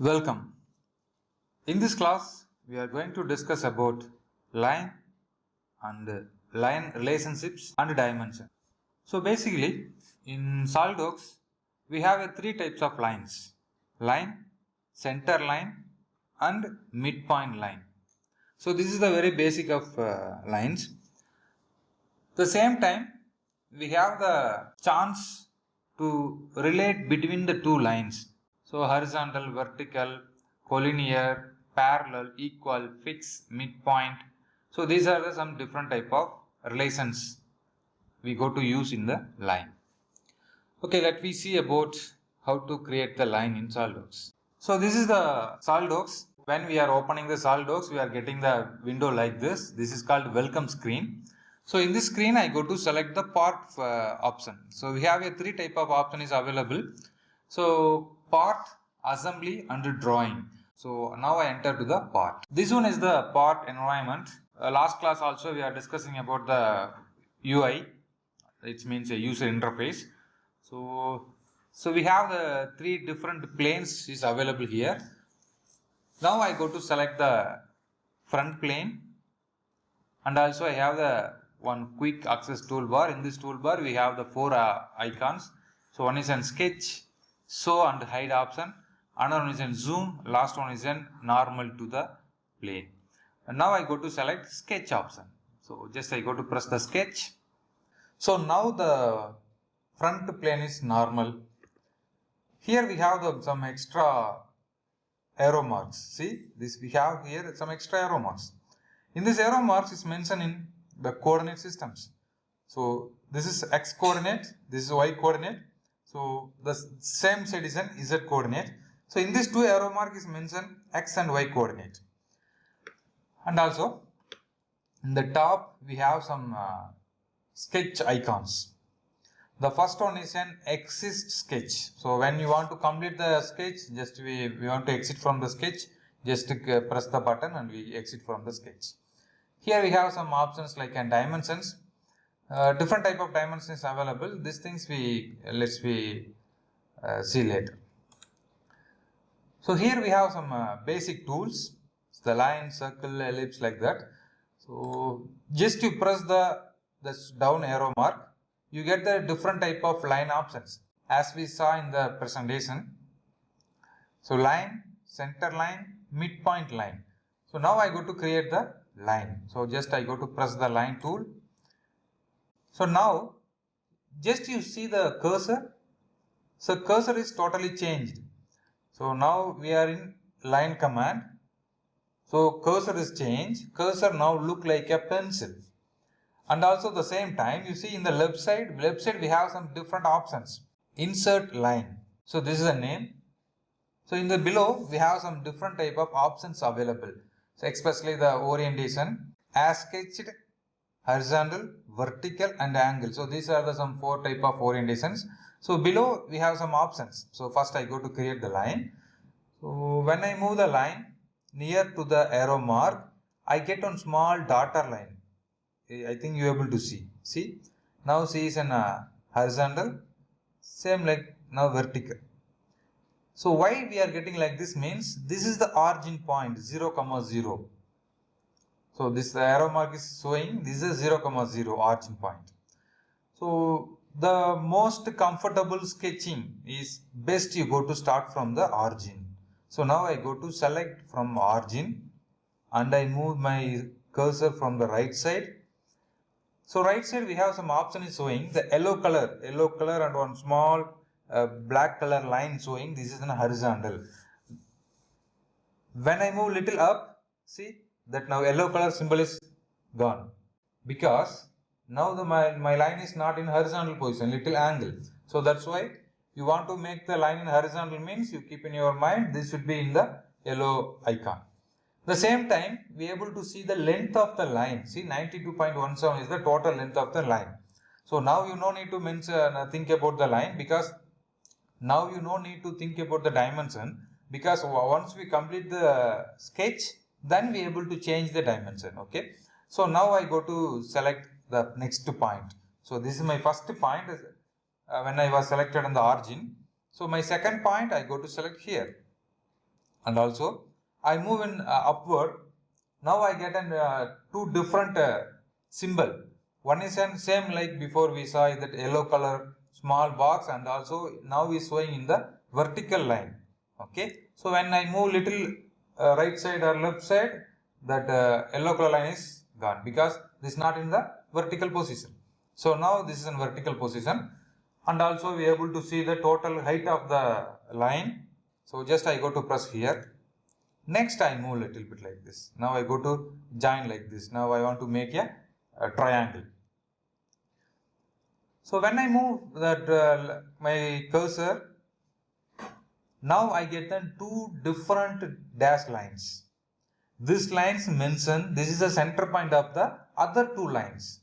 Welcome. In this class, we are going to discuss about line and line relationships and dimension. So basically, in SolidWorks, we have three types of lines: line, center line, and midpoint line. So this is the very basic of lines. The same time, we have the chance to relate between the two lines. So horizontal, vertical, collinear, parallel, equal, fixed, midpoint. So these are some different type of relations we go to use in the line. Okay, let me see about how to create the line in SolidWorks. So this is the SolidWorks. When we are opening the SolidWorks, we are getting the window like this. This is called welcome screen. So in this screen, I go to select the part option. So we have a three type of option is available. So part, assembly and drawing. So now I enter to the part. This one is the part environment. Last class also we are discussing about the UI. It means a user interface. So we have the three different planes is available here. Now I go to select the front plane, and also I have the one quick access toolbar. In this toolbar we have the four icons. So one is in sketch, show and hide option, another one is in zoom, last one is in normal to the plane. And now I go to select sketch option. So just I go to press the sketch. So now the front plane is normal. Here we have some extra arrow marks. See, this we have here some extra arrow marks. In this arrow marks is mentioned in the coordinate systems. So this is x coordinate, this is y coordinate. So the same side is an z coordinate. So in this two arrow mark is mentioned x and y coordinate. And also in the top we have some sketch icons. The first one is an exit sketch. So when you want to complete the sketch, just we want to exit from the sketch, just press the button and we exit from the sketch. Here we have some options like dimensions. Different type of dimensions available. These things let's see later. So here we have some basic tools, the line, circle, ellipse, like that. So just you press the down arrow mark, you get the different type of line options as we saw in the presentation. So line, center line, midpoint line. So now I go to create the line. So just I go to press the line tool. So now just you see the cursor. So cursor is totally changed. So now we are in line command. So cursor is changed. Cursor now look like a pencil. And also the same time you see in the left side we have some different options. Insert line. So this is a name. So in the below we have some different type of options available. So especially the orientation, as sketched, horizontal, vertical and angle. So these are the some four type of orientations. So below we have some options. So first I go to create the line. So when I move the line near to the arrow mark, I get one small dotted line. I think you are able to see. See, now see is an horizontal, same like now vertical. So why we are getting like this means this is the origin point 0, 0. So this the arrow mark is showing this is 0, 0 origin point. So the most comfortable sketching is best you go to start from the origin. So now I go to select from origin and I move my cursor from the right side. So right side we have some option is showing the yellow color and one small black color line showing this is an horizontal. When I move little up, see that now yellow color symbol is gone because now my line is not in horizontal position, little angle. So that's why you want to make the line in horizontal means you keep in your mind this should be in the yellow icon. The same time we are able to see the length of the line. See 92.17 is the total length of the line. So now you no need to think about the line because now you no need to think about the dimension because once we complete the sketch then we are able to change the dimension. Okay. So now I go to select the next point. So this is my first point when I was selected on the origin. So my second point I go to select here. and also I move in upward. Now I get an two different symbol. One is an same like before we saw that yellow color small box, and also now is showing in the vertical line. Okay, so when I move little right side or left side, that yellow color line is gone because this is not in the vertical position. So now this is in vertical position, and also we are able to see the total height of the line. So just I go to press here. Next I move little bit like this. Now I go to join like this. Now I want to make a triangle. So when I move that my cursor, now I get then two different dash lines. This lines mention this is the center point of the other two lines.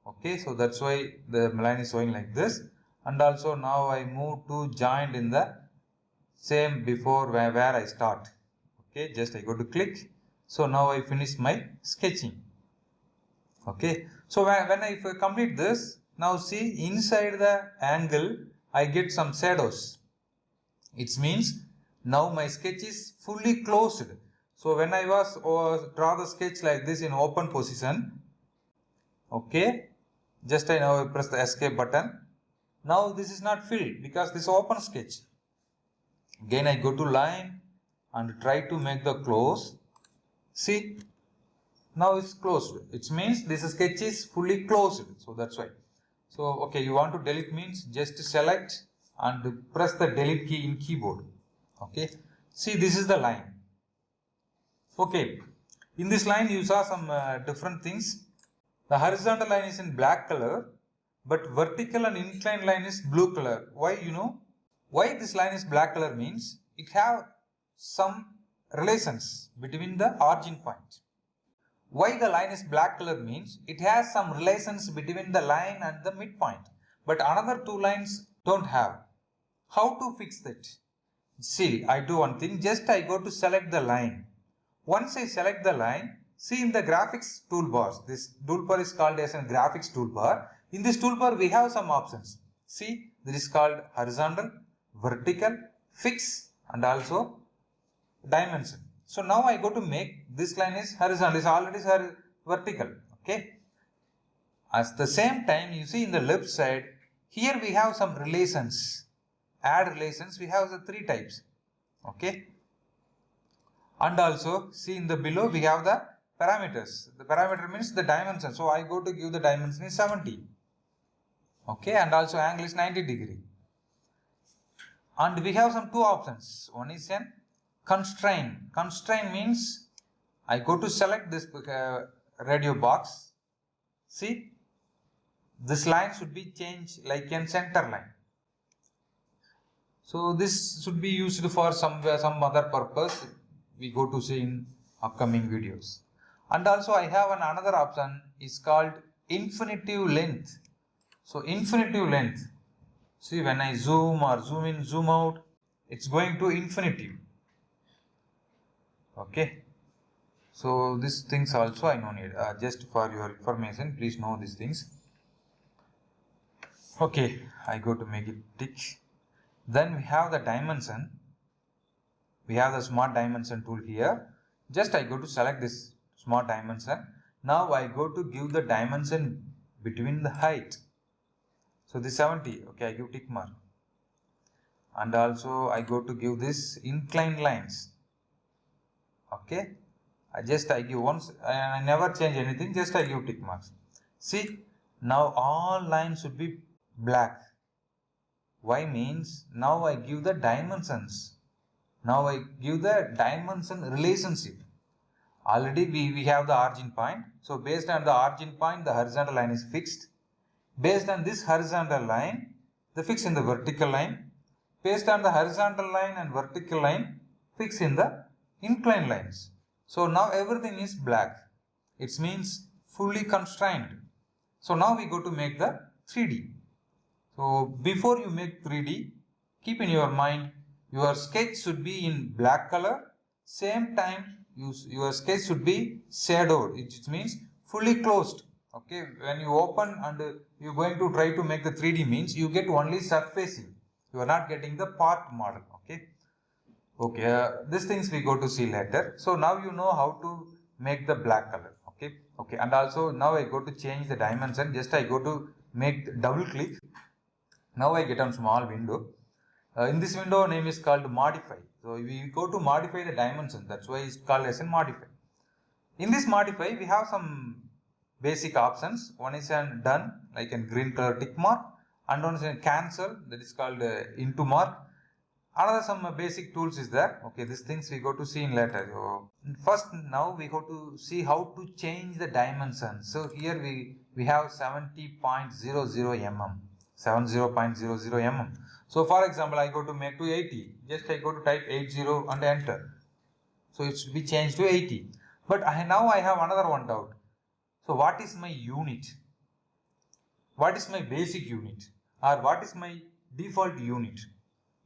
Okay, so that's why the line is showing like this. And also now I move to join in the same before where I start. Okay, just I go to click. So now I finish my sketching. Okay, so when I complete this, now see inside the angle I get some shadows. It means now my sketch is fully closed. So when I was draw the sketch like this in open position, okay, just I now press the escape button. Now this is not filled because this is open sketch. Again I go to line and try to make the close. See, now it's closed. It means this sketch is fully closed. So that's why. So okay, you want to delete means just select and press the delete key in keyboard. Okay, see this is the line. Okay, in this line you saw some different things. The horizontal line is in black color, but vertical and inclined line is blue color. Why, you know? Why this line is black color means it have some relations between the origin point. Why the line is black color means it has some relations between the line and the midpoint, but another two lines don't have. How to fix that? See, I do one thing, just I go to select the line. Once I select the line, see in the graphics toolbars, this toolbar is called as a graphics toolbar. In this toolbar we have some options. See, this is called horizontal, vertical, fix and also dimension. So now I go to make this line is horizontal, is already vertical. Okay. At the same time, you see in the left side, here we have some relations. Add relations, we have the three types. Okay. And also see in the below we have the parameters. The parameter means the dimension. So I go to give the dimension is 70. Okay, and also angle is 90 degree. And we have some two options. One is an constraint. Constraint means I go to select this radio box. See, this line should be changed like a center line. So this should be used for some other purpose. We go to see in upcoming videos. And also I have another option is called infinitive length. So infinitive length. See, when I zoom or zoom in, zoom out, it's going to infinitive. Okay. So these things also I don't need. Just for your information, please know these things. Okay, I go to make it tick. Then we have the dimension. We have the smart dimension tool here. Just I go to select this smart dimension. Now I go to give the dimension between the height. So this 70, okay, I give tick mark. And also I go to give this inclined lines. Okay, I give once and I never change anything, just I give tick marks. See, now all lines should be black. Why means now I give the dimensions. Now I give the dimension relationship. Already we have the origin point. So based on the origin point, the horizontal line is fixed. Based on this horizontal line, the fix in the vertical line. Based on the horizontal line and vertical line, fix in the inclined lines. So now everything is black. It means fully constrained. So now we go to make the 3D. So before you make 3D, keep in your mind your sketch should be in black color. Same time your sketch should be shadowed. It means fully closed. Okay, when you open and you are going to try to make the 3D means you get only surfacing. You are not getting the part model. Okay. Okay, these things we go to see later. So now you know how to make the black color. Okay, and also now I go to change the dimension. Just I go to make double click. Now I get on small window. In this window name is called modify. So we go to modify the dimension. That's why it's called as a modify. In this modify we have some basic options. One is an done, like a green color tick mark, and one is a cancel, that is called into mark. Another some basic tools is there. Okay, these things we go to see in later. So first now we go to see how to change the dimension. So here we have 70.00 mm, 70.00 mm. So for example, I go to make to 80. Just I go to type 80 and enter. So it should be changed to 80. But now I have another one doubt. So what is my unit? What is my basic unit? Or what is my default unit?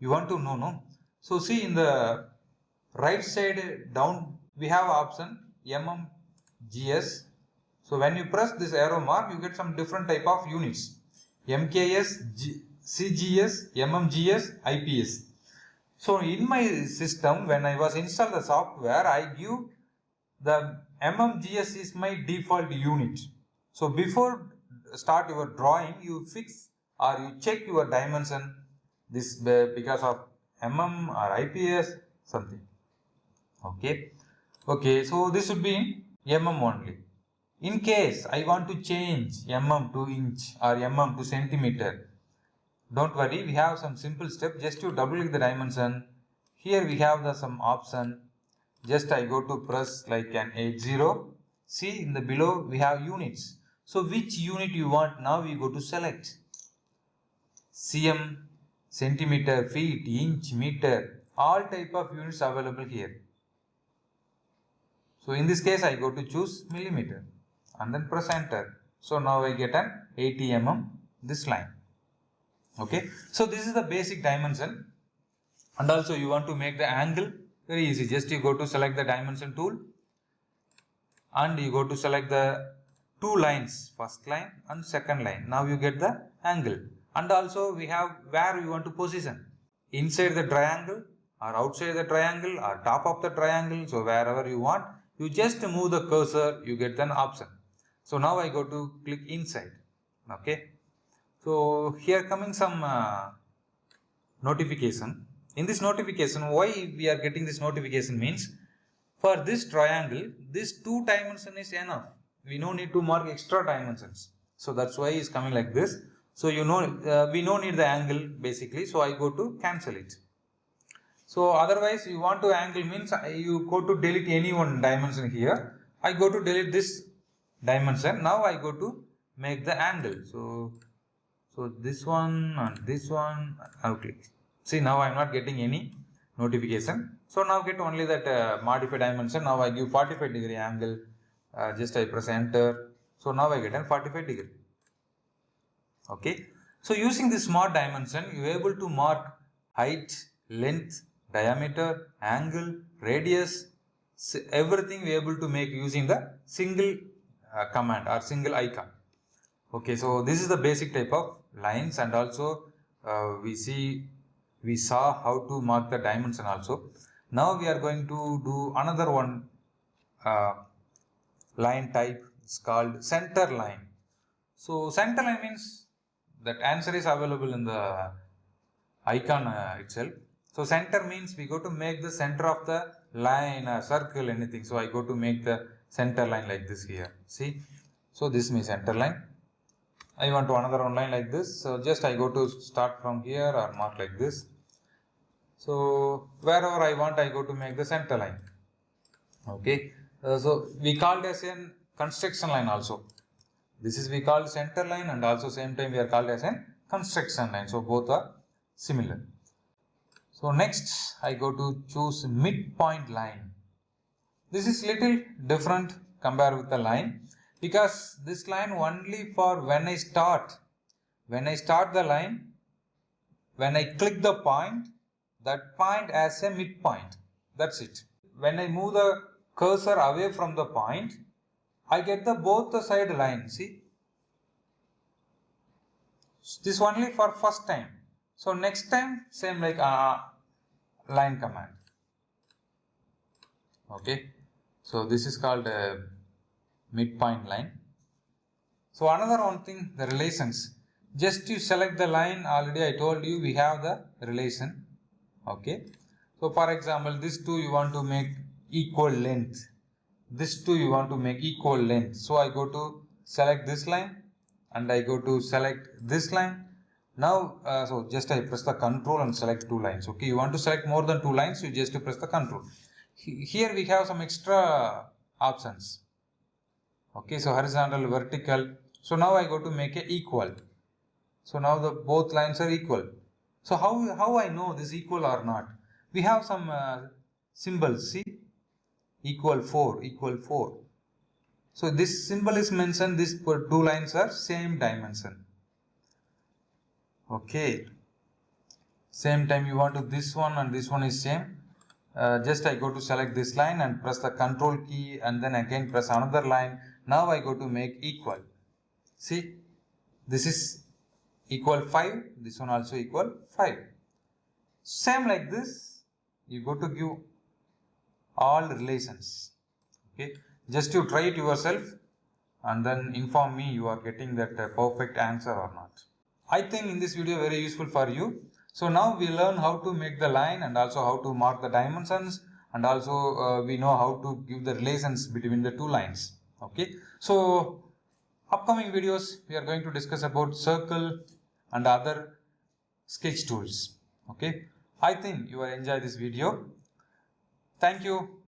You want to know, no? So see in the right side down, we have option mmgs. So when you press this arrow mark, you get some different type of units. MKS, CGS, MMGS, IPS. So in my system, when I was install the software, I give the MMGS is my default unit. So before start your drawing, you fix or you check your dimension this because of mm or IPS something. Okay, so this should be in mm only. In case I want to change mm to inch or mm to centimeter, don't worry, we have some simple step. Just to double click the dimension. Here we have some option. Just I go to press like an 80. See in the below we have units. So which unit you want, now we go to select. cm, centimeter, feet, inch, meter, all type of units available here. So in this case I go to choose millimeter and then press enter. So now I get an 80 mm this line. Okay, so this is the basic dimension. And also you want to make the angle, very easy. Just you go to select the dimension tool and you go to select the two lines, first line and second line. Now you get the angle. And also we have where you want to position, inside the triangle or outside the triangle or top of the triangle. So wherever you want, you just move the cursor, you get an option. So now I go to click inside. Okay, so here coming some notification. In this notification, why we are getting this notification means, for this triangle, this 2 dimension is enough. We no need to mark extra dimensions. So that's why it's coming like this. So you know, we no need the angle basically. So I go to cancel it. So otherwise you want to angle means you go to delete any one dimension here. I go to delete this dimension. Now I go to make the angle. So this one and this one, I'll click. See, now I am not getting any notification. So now get only that modify dimension. Now I give 45 degree angle. Just I press enter. So now I get a 45 degree. Okay. So using this smart dimension, you are able to mark height, length, diameter, angle, radius, everything we are able to make using the single command or single icon. Okay, so this is the basic type of lines, and also we saw how to mark the dimension also. Now we are going to do another one line type. It's called center line. So center line means that answer is available in the icon itself. So center means we go to make the center of the line, circle, anything. So I go to make the center line like this here. See, so this means center line. I want to another one line like this. So just I go to start from here or mark like this. So wherever I want, I go to make the center line. Okay. So we called as a construction line also. This is we called center line, and also same time we are called as a construction line. So both are similar. So next I go to choose midpoint line. This is little different compared with the line, because this line only for when I start the line, when I click the point, that point as a midpoint. That's it. When I move the cursor away from the point, I get the both the side line. See, this only for first time. So next time same like line command. Okay, so this is called a midpoint line. So another one thing, the relations. Just you select the line, already I told you we have the relation. Okay, so for example, this two you want to make equal length. This two you want to make equal length. So I go to select this line and I go to select this line. Now, so just I press the control and select two lines. Okay, you want to select more than two lines, you just press the control. Here we have some extra options. Okay, so horizontal, vertical. So now I go to make a equal. So now the both lines are equal. So how I know this equal or not? We have some symbols. See, equal 4, equal 4. So this symbol is mentioned. These two lines are same dimension. Okay. Same time you want to this one and this one is same. Just I go to select this line and press the control key and then again press another line. Now I go to make equal. See, this is equal 5, this one also equal 5. Same like this, you go to give all relations. Okay, just you try it yourself and then inform me you are getting that perfect answer or not. I think in this video very useful for you. So now we learn how to make the line and also how to mark the dimensions, and also we know how to give the relations between the two lines. Okay, so upcoming videos we are going to discuss about circle and other sketch tools. Okay, I think you will enjoy this video. Thank you.